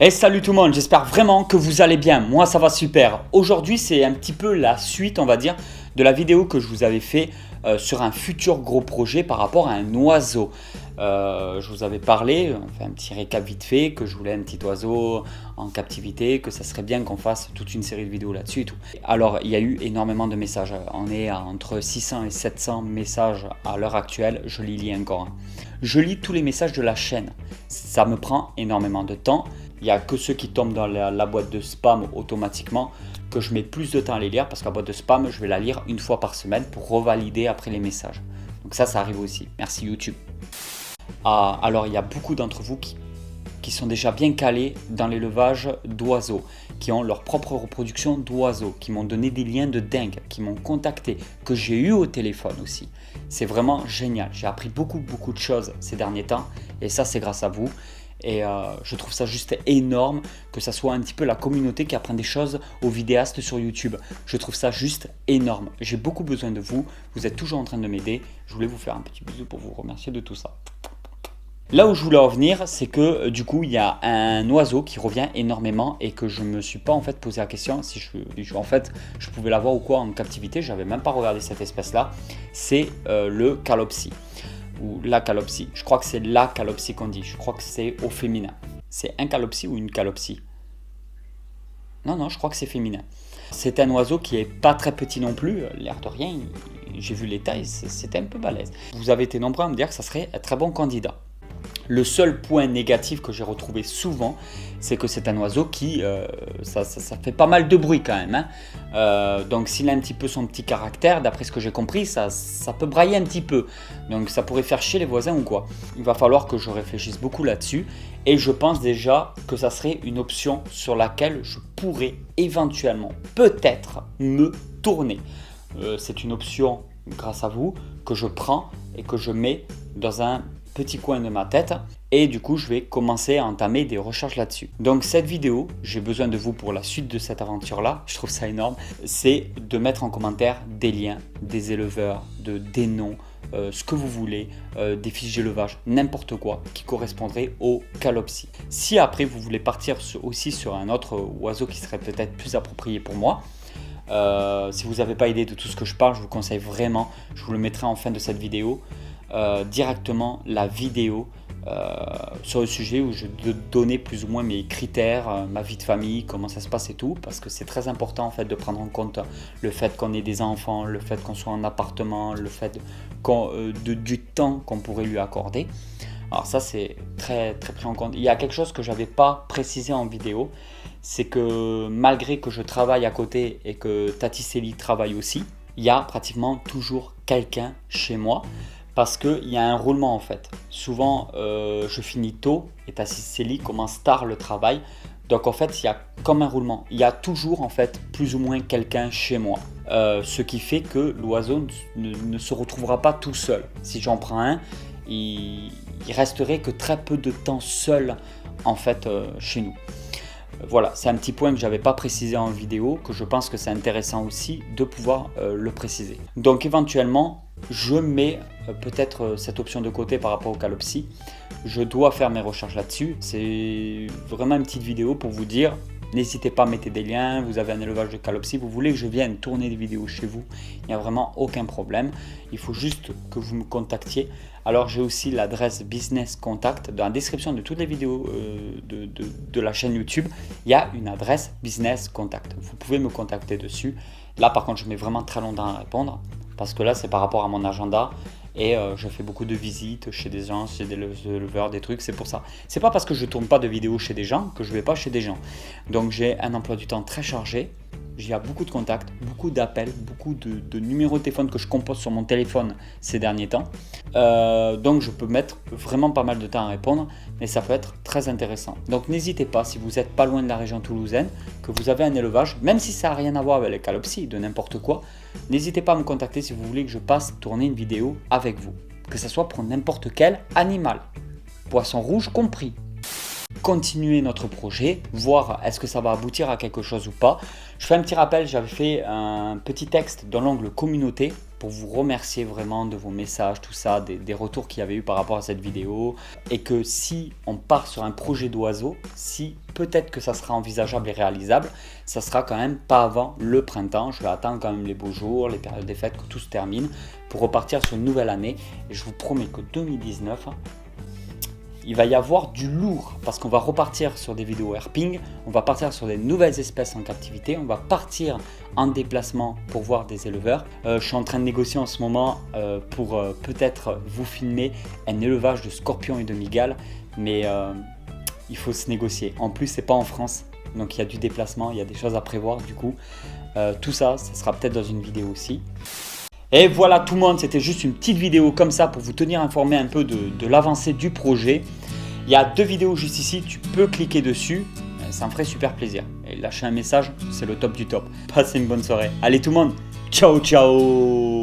Et salut tout le monde, j'espère vraiment que vous allez bien, moi ça va super. Aujourd'hui c'est un petit peu la suite on va dire de la vidéo que je vous avais fait sur un futur gros projet par rapport à un oiseau. Je vous avais parlé, on fait un petit récap vite fait, que je voulais un petit oiseau en captivité, que ça serait bien qu'on fasse toute une série de vidéos là-dessus et tout. Alors il y a eu énormément de messages, on est à entre 600 et 700 messages à l'heure actuelle, je les lis encore. Je lis tous les messages de la chaîne, ça me prend énormément de temps. Il n'y a que ceux qui tombent dans la boîte de spam automatiquement que je mets plus de temps à les lire parce que la boîte de spam, je vais la lire une fois par semaine pour revalider après les messages. Donc ça arrive aussi. Merci YouTube. Alors, il y a beaucoup d'entre vous qui sont déjà bien calés dans l'élevage d'oiseaux, qui ont leur propre reproduction d'oiseaux, qui m'ont donné des liens de dingue, qui m'ont contacté, que j'ai eu au téléphone aussi. C'est vraiment génial. J'ai appris beaucoup de choses ces derniers temps et ça, c'est grâce à vous. Et je trouve ça juste énorme que ça soit un petit peu la communauté qui apprend des choses aux vidéastes sur YouTube. Je trouve ça juste énorme. J'ai beaucoup besoin de vous. Vous êtes toujours en train de m'aider. Je voulais vous faire un petit bisou pour vous remercier de tout ça. Là où je voulais en venir, c'est que du coup, il y a un oiseau qui revient énormément et que je ne me suis pas en fait posé la question si je pouvais l'avoir ou quoi en captivité. Je n'avais même pas regardé cette espèce-là. C'est le calopsie. Ou la calopsie. Je crois que c'est la calopsie qu'on dit. Je crois que c'est au féminin. C'est un calopsie ou une calopsie? Non, je crois que c'est féminin. C'est un oiseau qui est pas très petit non plus. L'air de rien, j'ai vu les tailles, c'était un peu balèze. Vous avez été nombreux à me dire que ça serait un très bon candidat. Le seul point négatif que j'ai retrouvé souvent, c'est que c'est un oiseau qui, ça fait pas mal de bruit quand même. Donc s'il a un petit peu son petit caractère, d'après ce que j'ai compris, ça peut brailler un petit peu. Donc ça pourrait faire chier les voisins ou quoi. Il va falloir que je réfléchisse beaucoup là-dessus. Et je pense déjà que ça serait une option sur laquelle je pourrais éventuellement, peut-être, me tourner. C'est une option, grâce à vous, que je prends et que je mets dans un petit coin de ma tête et du coup je vais commencer à entamer des recherches là-dessus. Donc cette vidéo, j'ai besoin de vous pour la suite de cette aventure là, je trouve ça énorme, c'est de mettre en commentaire des liens, des éleveurs, des noms, ce que vous voulez, des fiches d'élevage, n'importe quoi qui correspondrait au calopsie. Si après vous voulez partir aussi sur un autre oiseau qui serait peut-être plus approprié pour moi, si vous n'avez pas idée de tout ce que je parle, je vous conseille vraiment, je vous le mettrai en fin de cette vidéo, directement la vidéo sur le sujet où je vais donner plus ou moins mes critères, ma vie de famille, comment ça se passe et tout, parce que c'est très important en fait de prendre en compte le fait qu'on ait des enfants, le fait qu'on soit en appartement, le fait du temps qu'on pourrait lui accorder. Alors ça c'est très pris en compte. Il y a quelque chose que j'avais pas précisé en vidéo, c'est que malgré que je travaille à côté et que Tati Célie travaille aussi, il y a pratiquement toujours quelqu'un chez moi. Parce qu'il y a un roulement en fait. Souvent, je finis tôt et Tati Célie commence tard le travail. Donc en fait, il y a comme un roulement. Il y a toujours en fait plus ou moins quelqu'un chez moi. Ce qui fait que l'oiseau ne se retrouvera pas tout seul. Si j'en prends un, il resterait que très peu de temps seul en fait chez nous. Voilà, c'est un petit point que je n'avais pas précisé en vidéo, que je pense que c'est intéressant aussi de pouvoir le préciser. Donc éventuellement, je mets peut-être cette option de côté par rapport au calopsie. Je dois faire mes recherches là-dessus. C'est vraiment une petite vidéo pour vous dire, n'hésitez pas à mettre des liens, vous avez un élevage de calopsie, vous voulez que je vienne tourner des vidéos chez vous, il n'y a vraiment aucun problème. Il faut juste que vous me contactiez. Alors j'ai aussi l'adresse Business Contact. Dans la description de toutes les vidéos de la chaîne YouTube, il y a une adresse Business Contact. Vous pouvez me contacter dessus. Là par contre je mets vraiment très longtemps à répondre, parce que là c'est par rapport à mon agenda. Et je fais beaucoup de visites chez des gens, chez des éleveurs, des trucs, c'est pour ça. C'est pas parce que je tourne pas de vidéos chez des gens que je vais pas chez des gens. Donc j'ai un emploi du temps très chargé. J'ai beaucoup de contacts, beaucoup d'appels, beaucoup de numéros de téléphone que je compose sur mon téléphone ces derniers temps. Donc je peux mettre vraiment pas mal de temps à répondre, mais ça peut être très intéressant. Donc n'hésitez pas, si vous n'êtes pas loin de la région toulousaine, que vous avez un élevage, même si ça n'a rien à voir avec les calopsies, de n'importe quoi, n'hésitez pas à me contacter si vous voulez que je passe tourner une vidéo avec vous. Que ce soit pour n'importe quel animal, poisson rouge compris. continuer notre projet, voir est-ce que ça va aboutir à quelque chose ou pas. Je fais un petit rappel, j'avais fait un petit texte dans l'onglet communauté pour vous remercier vraiment de vos messages, tout ça, des retours qu'il y avait eu par rapport à cette vidéo. Et que si on part sur un projet d'oiseau, si peut-être que ça sera envisageable et réalisable, ça sera quand même pas avant le printemps. Je vais attendre quand même les beaux jours, les périodes des fêtes, que tout se termine pour repartir sur une nouvelle année. Et je vous promets que 2019... il va y avoir du lourd parce qu'on va repartir sur des vidéos herping, on va partir sur des nouvelles espèces en captivité, on va partir en déplacement pour voir des éleveurs. Je suis en train de négocier en ce moment pour peut-être vous filmer un élevage de scorpions et de mygales, mais il faut se négocier. En plus, c'est pas en France, donc il y a du déplacement, il y a des choses à prévoir du coup. Tout ça, ça sera peut-être dans une vidéo aussi. Et voilà tout le monde, c'était juste une petite vidéo comme ça pour vous tenir informé un peu de l'avancée du projet. Il y a 2 vidéos juste ici, tu peux cliquer dessus, ça me ferait super plaisir. Et lâcher un message, c'est le top du top. Passez une bonne soirée. Allez tout le monde, ciao ciao.